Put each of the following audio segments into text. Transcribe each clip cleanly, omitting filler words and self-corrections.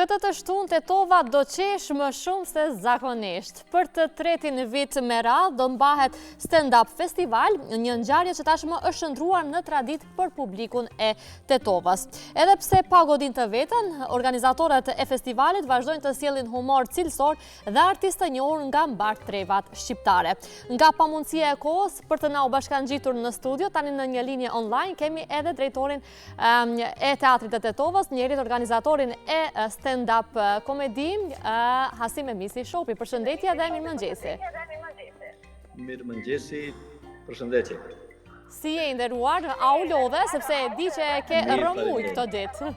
Këtë të shtunë Tetova do qesh më shumë se zakonisht. Për të tretin vit me radhë do mbahet stand-up festival, një ngjarje që tashmë është shndruar në traditë për publikun e Tetovës. Edhe pse pa godin të vetën, organizatorët e festivalit vazhdojnë të sjellin humor cilësor dhe artistë të njohur nga mbar trevat shqiptare. Nga pamundësia e kohës për të na u bashkangjitur në studio, tani në një linje online kemi edhe drejtorin e Teatrit të Tetovës, njërit organizatorin e stand-up komedi, Hasim Emisi Shopi. Përshëndetje dhe mirëmëngjesi. Mirëmëngjesi, përshëndetje. Si je i nderuar, a u lodhe, sepse e di që ke rëmuj këto ditë.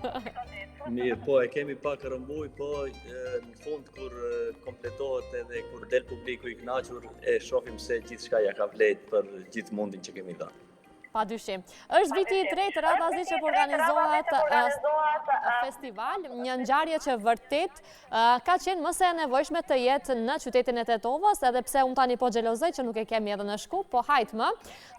Mirë, po e kemi pak rëmuj, po në fund kur kompletohet edhe kur del publiku i kënaqur, e shohim se gjithçka ja ka vlerë për gjithë mundin që kemi dhënë. Pa dyshim. Është viti i tretë radhazi që po organizohet festival, një ngjarje që vërtet ka qenë më se e nevojshme të jetë në qytetin e Tetovës, edhe pse unë tani po xhelozoj që nuk e kemi edhe në Shkup, po hajt më.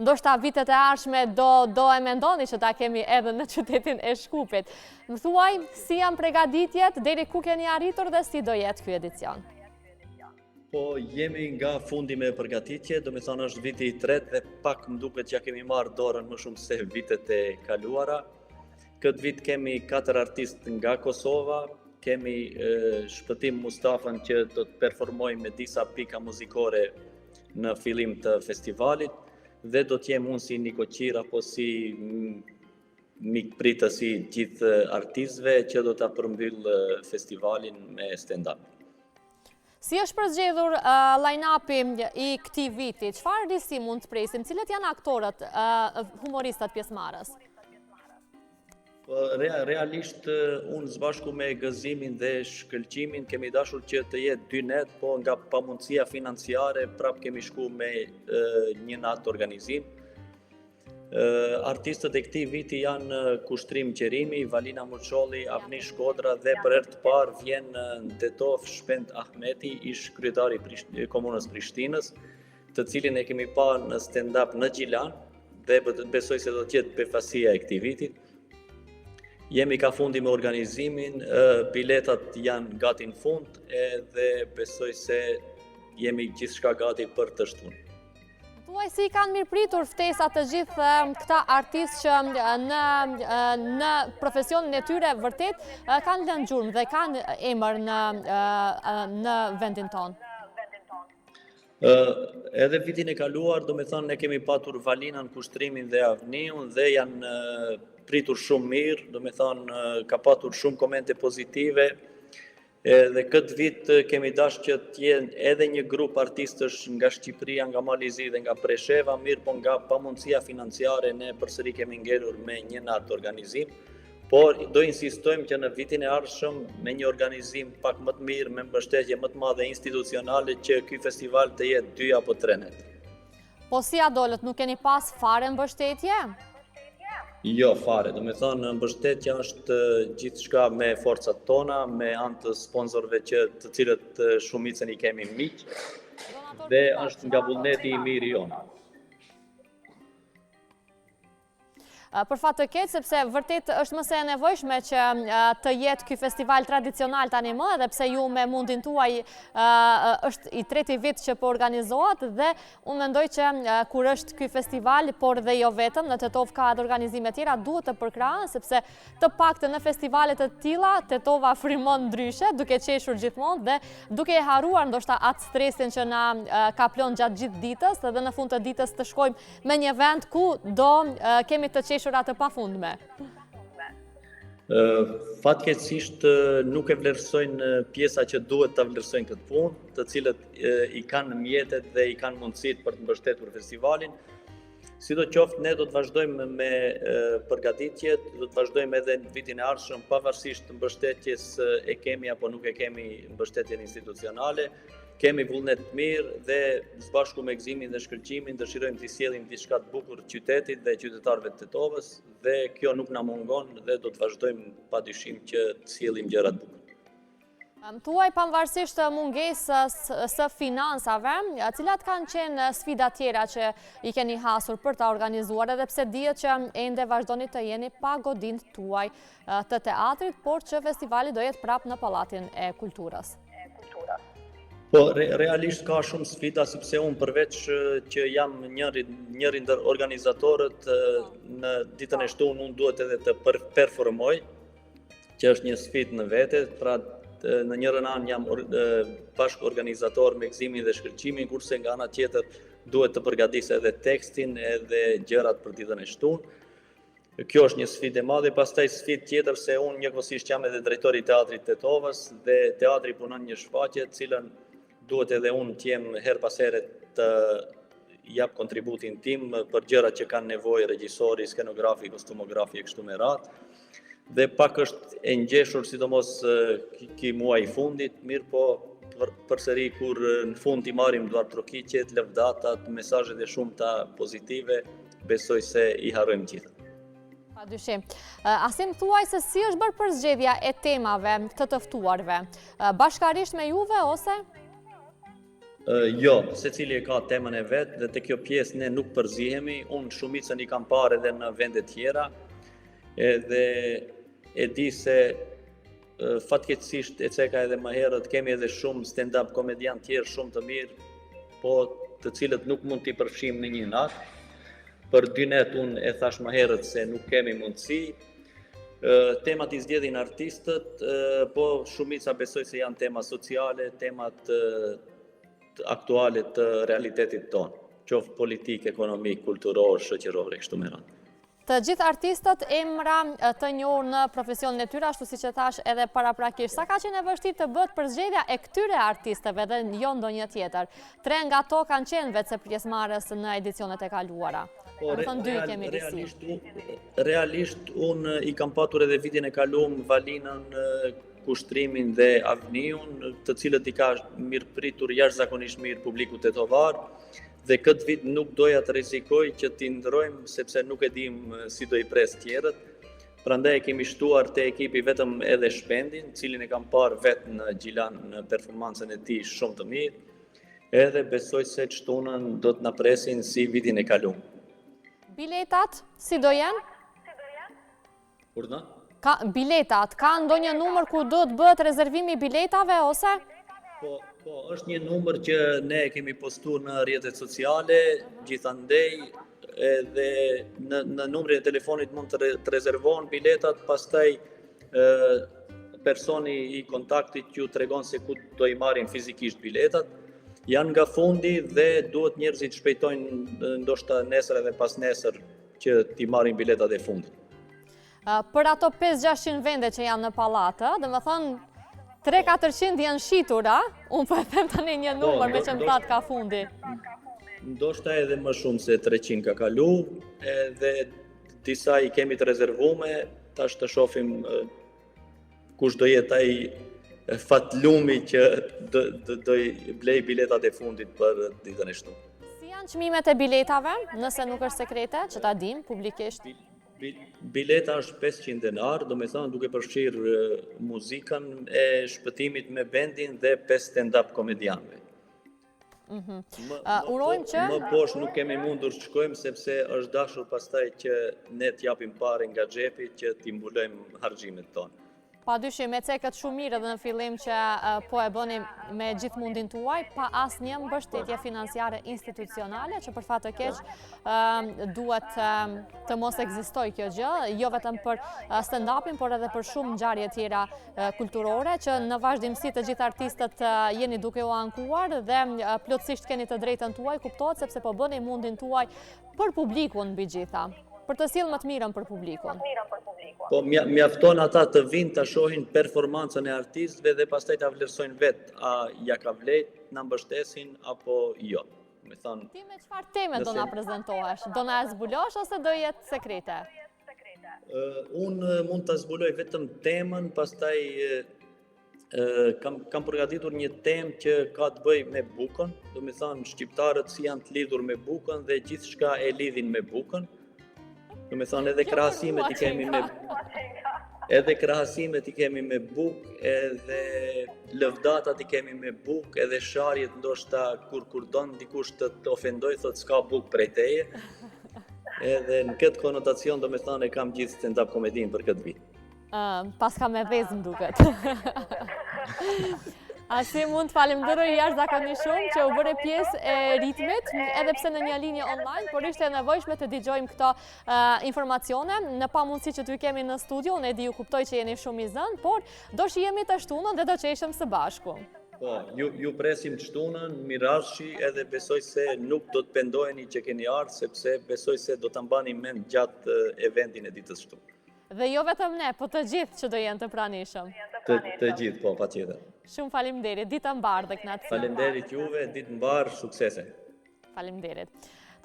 Ndoshta vitet e ardhshme do e mendoni që ta kemi edhe në qytetin e Shkupit. Më thuaj, si janë përgatitjet, deri ku keni arritur dhe si do jetë ky edicion? Po jemi nga fundi me përgatitje, do me thonë është viti i tretë dhe pak më duket që ja kemi marrë dorën më shumë se vitet e kaluara. Këtë vit kemi 4 artistë nga Kosova, kemi Shpëtim Mustafën që do të performoj me disa pika muzikore në fillim të festivalit dhe do t'jem unë si Niko Qira, po si mikpritësi gjithë artistëve që do t'a përmbyll festivalin me stand-up. Si është përzgjedhur line-upi i këtij viti? Çfarë risi mund të presim? Cilët janë aktorët, humoristat pjesëmarrës? Realisht, unë sbashku me gëzimin dhe shkëlqimin kemi dashur që të jetë 2 net, po nga pamundësia financiare prap kemi shku me një natë organizim. Artistët e këtij viti janë Kushtrim Qerimi, Valina Murçolli, Avni Shkodra dhe për herë të parë vjen në Tetovë Shpend Ahmeti, ish kryetari i komunës Prishtinës, të cilin e kemi parë në stand-up në Gjilan dhe besoj se do të jetë befasia e këtij vitit. Jemi ka fundi me organizimin, biletat janë gati në fund dhe besoj se jemi gjithçka gati për të shtunë. Thuaj si kanë mirëpritur ftesat të gjithë këta artistë që në profesionin e tyre vërtet kanë lënë gjurmë dhe kanë emër në vendin tonë. Edhe vitin e kaluar, do me thënë, ne kemi patur Valinën, Kushtrimin dhe Avniun dhe janë pritur shumë mirë, do me thënë, ka patur shumë komente pozitive. Dhe këtë vit kemi dashur që të jenë edhe një grup artistësh nga Shqipëria, nga Malizi dhe nga Presheva, mirë po nga pamundësia financiare ne përsëri kemi ngelur me një natë organizim, por do insistojmë që në vitin e ardhshëm me një organizim pak më të mirë, me mbështetje më të madhe institucionale, që ky festival të jetë 2 apo 3 net. Po si a dolët, nuk keni pas fare mbështetje? Jo, fare. Do me thonë, mbështetja është gjithçka me forcat tona, me anë të sponsorëve të cilët shumicën i kemi miq, dhe është nga vullneti i mirë i jonë. Për fat të keq, sepse vërtet është më se e nevojshme që të jetë ky festival tradicional tani më, edhe pse ju me mundin tuaj është i treti vit që po organizohet dhe unë mendoj që kur është ky festival, por dhe jo vetëm, në Tetovë ka edhe organizime tjera, duhet të përkrahen, sepse të paktën në festivalet të tilla Tetova frymon ndryshe, duke qeshur gjithmonë dhe duke e harruar ndoshta atë stresin që na kaplon gjatë gjithë ditës, dhe në fund të ditës të shkojmë me një vend ku do kemi të qeshur atë pafundme. Fatkeqësisht nuk e vlerësojnë pjesa që duhet ta vlerësojnë këtë punë, të cilët i kanë mjetet dhe i kanë mundësitë për të mbështetur festivalin. Sidoqoftë ne do të vazhdojmë me përgatitjet, do të vazhdojmë edhe në vitin e ardhshëm pavarësisht mbështetjes e kemi apo nuk e kemi mbështetjen institucionale. Kemi vullnet të mirë dhe së bashku me gëzimin dhe shkëlqimin dëshirojmë të sjellim diçka të bukur qytetit dhe qytetarëve të Tetovës dhe kjo nuk na mungon dhe do të vazhdojmë padyshim që të sjellim gjëra të bukura. Thuaj pavarësisht mungesës së financave, cilat kanë qenë sfida tjera që i keni hasur për ta organizuar, edhe pse dihet që ende vazhdoni të jeni pa godinë tuaj të teatrit, por që festivali do jetë prapë në Pallatin e Kulturës. Po, realisht ka shumë sfida, sepse unë përveç që jam njëri ndër organizatorët, në ditën e shtunë unë duhet edhe të performoj, që është një sfidë në vete, pra në njërën anë jam bashkë organizator me gëzimin dhe shkëlqimin, kurse nga ana tjetër duhet të përgatis edhe tekstin edhe gjërat për ditën e shtunë. Kjo është një sfidë e madhe, pastaj sfidë tjetër se unë njëkohësisht jam edhe drejtori i teatrit Tetovës dhe teatri punon një shfaqje, cilën duhet edhe unë të jem her pas here të jap kontributin tim për gjërat që kanë nevojë regjisori, skenografi, kostumografi e kështu me radhë. Dhe pak është e ngjeshur sidomos ky muaj i fundit, mirë po përsëri kur në fund i marrim duartrokiqet, lëvdatat, mesazhet e shumta pozitive, besoj se i harrojmë gjithë. Padyshim. Asim, thuaj se si është bërë përzgjedhja e temave të të ftuarve, bashkarisht me juve ose? Jo, secili e ka temën e vet dhe te kjo pjesë ne nuk përzihemi, unë shumicën i kam parë edhe në vende tjera, edhe e di se fatkeqësisht e ceka edhe më herët, kemi edhe shumë stand-up komedian tjerë shumë të mirë, po të cilët nuk mund t'i përfshim në një natë. Për 2 net unë e thash më herët se nuk kemi mundësi. Temat i zgjedhin artistët, po shumica besoj se janë tema sociale, temat aktuale të realitetit tonë, qoftë politik, ekonomik, kulturor, shoqëror e kështu me radhë. Të gjithë artistët emra të njohur në profesionin e tyre, ashtu siç e thash edhe paraprakisht. Sa ka qenë e vështirë të bëhet përzgjedhja e këtyre artistëve dhe jo ndonjë tjetër? 3 nga to kanë qenë vetë pjesëmarrës në edicionet e kaluara. Realisht unë i kam patur edhe vitin e kaluar Valinën, Kushtrimin dhe Avniun, të cilët i ka mirëpritur jashtëzakonisht mirë publiku tetovar. Dhe këtë vit nuk doja të rrezikoj që t'i ndrojmë, sepse nuk e dim si do i pres tjerët. Prandaj e kemi shtuar te ekipi vetëm edhe Shpendin, cilin e kam parë vetë në Gjilan në performancën e tij shumë të mirë, edhe besoj se shtunën do të na presin si vitin e kaluar. Biletat si do jenë? Urdhna? Biletat, ka ndonjë numër ku do të bëhet rezervimi i biletave ose? Po, është një numër që ne kemi postuar në rrjetet sociale, gjithandej edhe në numrin e telefonit mund të rezervohen biletat, pastaj personi i kontaktit ju tregon se ku do i marrin fizikisht biletat. Janë nga fundi dhe duhet njerëzit shpejtojnë ndoshta nesër edhe pas nesër që t'i marrin biletat e fundit. Për ato 500-600 vende që janë në pallatë, domethënë 300-400 janë shitura, unë po e them tani një numër me që më thatë ka fundi. Ndoshta edhe më shumë se 300 ka kalu, edhe disa i kemi të rezervume, tash të shohim kush do jetë ai fatlumi që do i blej biletat e fundit për ditën e shtunë. Si janë çmimet e biletave, nëse nuk është sekrete, që ta dim publikisht? Bileta është 500 denar, do me thënë duke përfshirë muzikën e shpëtimit me bendin dhe 5 stand-up komedianëve. Urojmë që... Më poshtë nuk kemi mundur të shkojmë, sepse është dashur pastaj që ne t'japim parë nga xhepi që t'i mbulojmë harxhimet tonë. Padyshim, e cekët shumë mirë edhe në fillim që po e bëni me gjithë mundin tuaj, pa asnjë mbështetje financiare institucionale, që për fat të keq duhet të mos ekzistojë kjo gjë, jo vetëm për stand-upin, por edhe për shumë ngjarje tjera kulturore, që në vazhdimsi të gjithë artistët jeni duke u ankuar dhe plotësisht keni të drejtën tuaj, kuptohet sepse po bëni mundin tuaj për publikun mbi gjitha, për të sjellë më të mirën për publikun. Po mjafton ata të vinë të shohin performancën e artistëve dhe pastaj ta vlerësojnë vetë, a ja ka vlerë, na mbështesin apo jo. Ti me çfarë teme do na prezantohesh? Do na zbulosh ose do jetë sekrete? Unë mund ta zbuloj vetëm temën, pastaj kam përgatitur një temë që ka të bëjë me bukën, do të thënë shqiptarët si janë të lidhur me bukën dhe gjithçka e lidhin me bukën. Do me thonë edhe krahasimet i kemi me... Edhe krahasimet i kemi me buk, edhe lëvdatat i kemi me buk, edhe sharjet ndoshta kur don dikush të ofendoj, thot s'ka buk prej teje. Edhe në këtë konotacion do me thënë e kam gjithë stand-up komedinë për këtë vit. Pas ka me vezë më duket. Asim mund të falemnderoj jashtëzakonisht shumë që u bëre pjesë e ritmit, edhe pse në një linje online, por ishte e nevojshme të dëgjojmë këto informacione. Në pamundësi që t'ju kemi në studio, unë e di ju kuptoj që jeni shumë i zënë, por do shihemi të shtunën dhe do qeshëm së bashku. Po, ju presim të shtunën, mirashshi, edhe besoj se nuk do të pendoheni që keni ardhur, sepse besoj se do ta mbani mend gjatë eventin e ditës shtunë. Dhe jo vetëm ne, po të gjithë që do jenë të pranishëm. Të gjithë, po, patjetër. Shumë faleminderit, ditë mbar dhe kënaqësi. Faleminderit juve, ditë mbar, suksese. Faleminderit.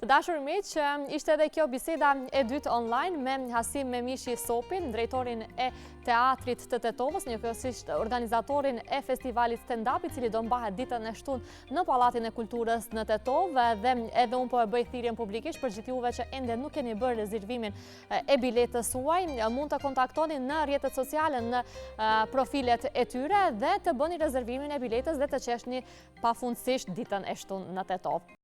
Të dashur miq, ishte edhe kjo biseda e dytë online me Hasim Memishi Sopin, drejtorin e teatrit të Tetovës, njëkohësisht organizatorin e festivalit stand-up, i cili do mbahet ditën e shtunë në Pallatin e Kulturës në Tetovë, dhe edhe unë po e bëj thirrjen publikisht për gjithë juve që ende nuk keni bërë rezervimin e biletës suaj, mund të kontaktoni në rrjetet sociale, në profilet e tyre dhe të bëni rezervimin e biletës dhe të qeshni pafundësisht ditën e shtunë në Tetovë.